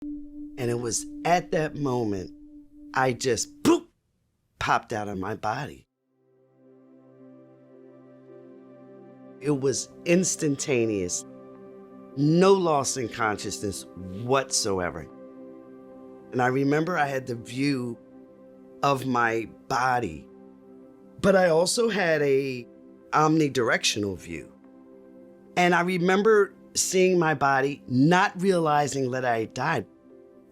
And it was at that moment, I just boop, popped out of my body. It was instantaneous, no loss in consciousness whatsoever. And I remember I had the view of my body, but I also had a omnidirectional view. And I remember seeing my body, not realizing that I had died.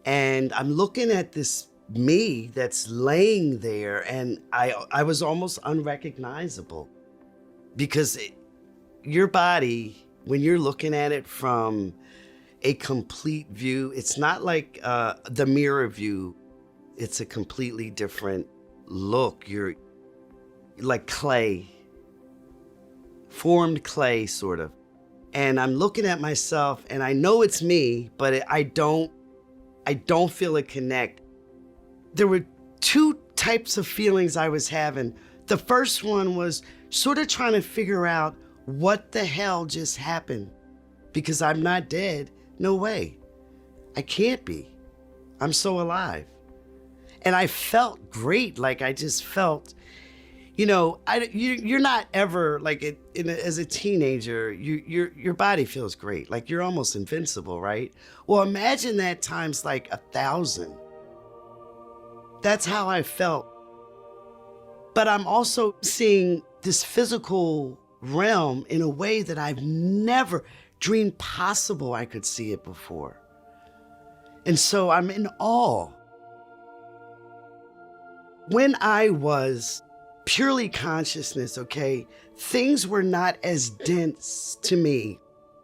And I'm looking at this me that's laying there, and I was almost unrecognizable because your body, when you're looking at it from a complete view, it's not like the mirror view. It's a completely different look. You're like clay, formed clay, sort of. And I'm looking at myself, and I know it's me, but I don't feel it connect. There were two types of feelings I was having. The first one was sort of trying to figure out what the hell just happened, because I'm not dead. No way. I can't be. I'm so alive. And I felt great. Like I just felt, you're not ever like as a teenager, your body feels great. Like you're almost invincible, right? Well, imagine that times like 1,000. That's how I felt. But I'm also seeing this physical realm in a way that I've never dreamed possible I could see it before. And so I'm in awe. When I was purely consciousness, okay, things were not as dense to me.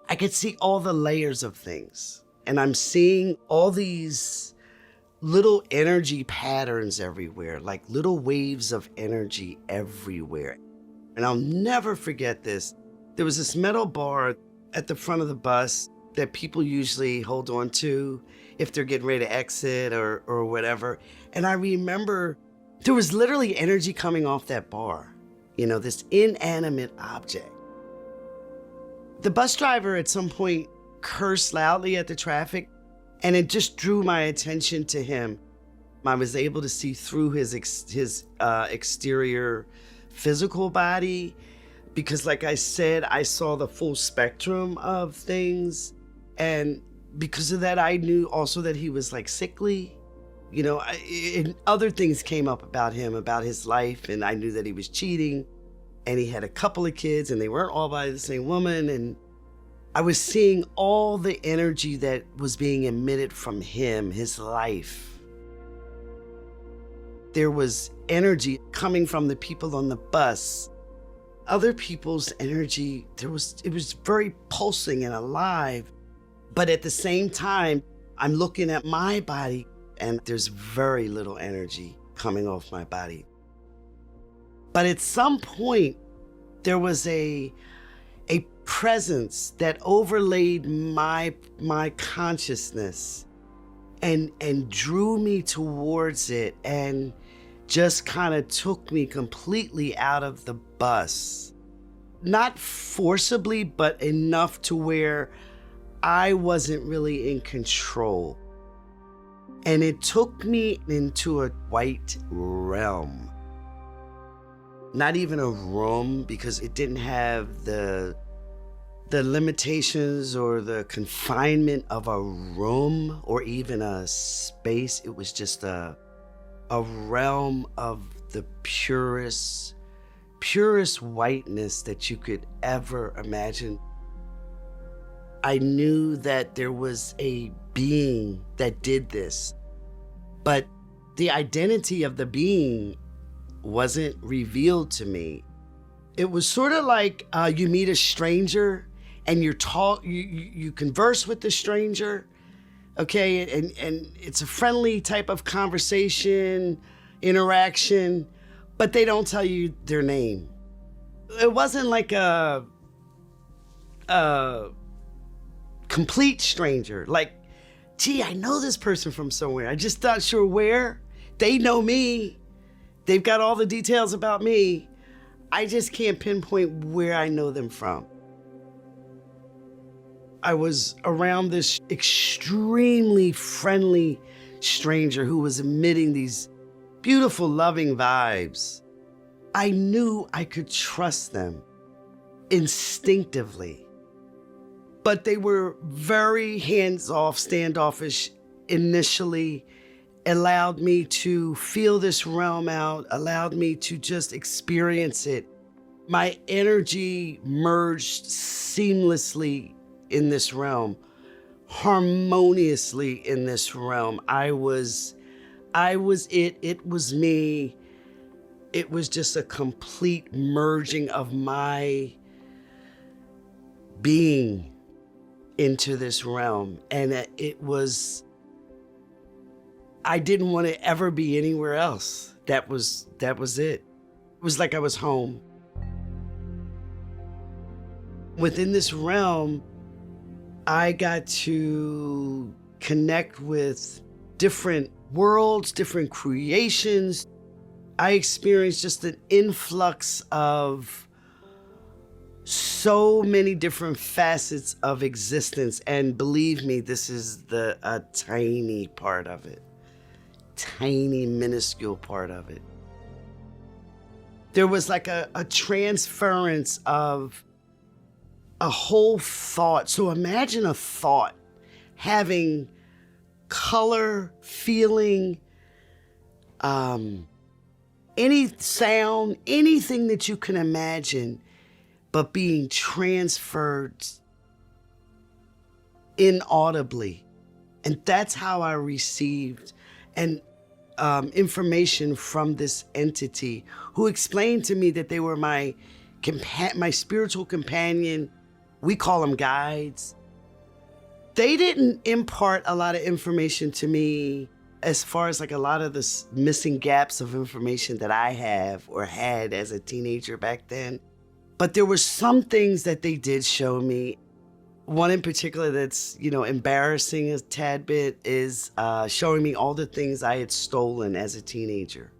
I could see all the layers of things. And I'm seeing all these little energy patterns everywhere, like little waves of energy everywhere. And I'll never forget this. There was this metal bar at the front of the bus that people usually hold on to if they're getting ready to exit or whatever. And I remember there was literally energy coming off that bar, this inanimate object. The bus driver at some point cursed loudly at the traffic, and it just drew my attention to him. I was able to see through his exterior physical body, because like I said, I saw the full spectrum of things. And because of that, I knew also that he was like sickly. And other things came up about him, about his life, and I knew that he was cheating, and he had a couple of kids, and they weren't all by the same woman. And I was seeing all the energy that was being emitted from him, his life. There was energy coming from the people on the bus. Other people's energy, it was very pulsing and alive. But at the same time, I'm looking at my body, and there's very little energy coming off my body. But at some point, there was a presence that overlaid my consciousness and drew me towards it, and just kind of took me completely out of the bus. Not forcibly, but enough to where I wasn't really in control. And it took me into a white realm. Not even a room, because it didn't have the limitations or the confinement of a room or even a space. It was just a realm of the purest whiteness that you could ever imagine. I knew that there was a being that did this, but the identity of the being wasn't revealed to me. It was sort of like you meet a stranger and you converse with the stranger, okay, and it's a friendly type of conversation, interaction, but they don't tell you their name. It wasn't like a complete stranger, like, gee, I know this person from somewhere. I just not sure where. They know me. They've got all the details about me. I just can't pinpoint where I know them from. I was around this extremely friendly stranger who was emitting these beautiful, loving vibes. I knew I could trust them instinctively, but they were very hands-off, standoffish initially, allowed me to feel this realm out, allowed me to just experience it. My energy merged seamlessly in this realm, harmoniously in this realm. I was it was me. It was just a complete merging of my being into this realm. And I didn't want to ever be anywhere else. That was it. It was like I was home. Within this realm, I got to connect with different worlds, different creations. I experienced just an influx of so many different facets of existence. And believe me, this is a tiny part of it. Tiny, minuscule part of it. There was like a transference of a whole thought. So imagine a thought having color, feeling, any sound, anything that you can imagine, but being transferred inaudibly. And that's how I received information from this entity who explained to me that they were my spiritual companion. We call them guides. They didn't impart a lot of information to me as far as like a lot of the missing gaps of information that I have or had as a teenager back then. But there were some things that they did show me. One in particular that's, embarrassing a tad bit is showing me all the things I had stolen as a teenager.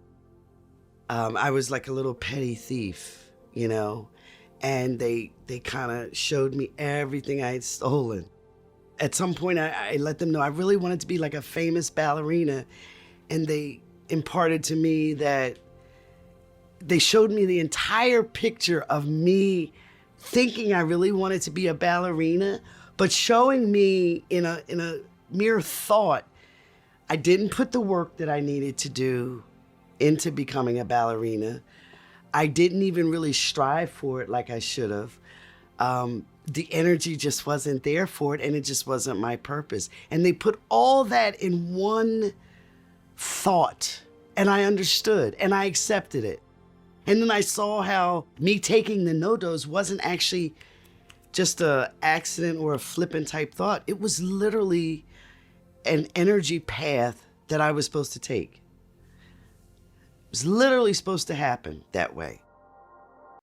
I was like a little petty thief, and they kind of showed me everything I had stolen. At some point, I let them know I really wanted to be like a famous ballerina, and they imparted to me that they showed me the entire picture of me thinking I really wanted to be a ballerina, but showing me in a mere thought, I didn't put the work that I needed to do into becoming a ballerina. I didn't even really strive for it like I should have. The energy just wasn't there for it, and it just wasn't my purpose. And they put all that in one thought, and I understood, and I accepted it. And then I saw how me taking the no-dos wasn't actually just an accident or a flippant type thought. It was literally an energy path that I was supposed to take. It was literally supposed to happen that way.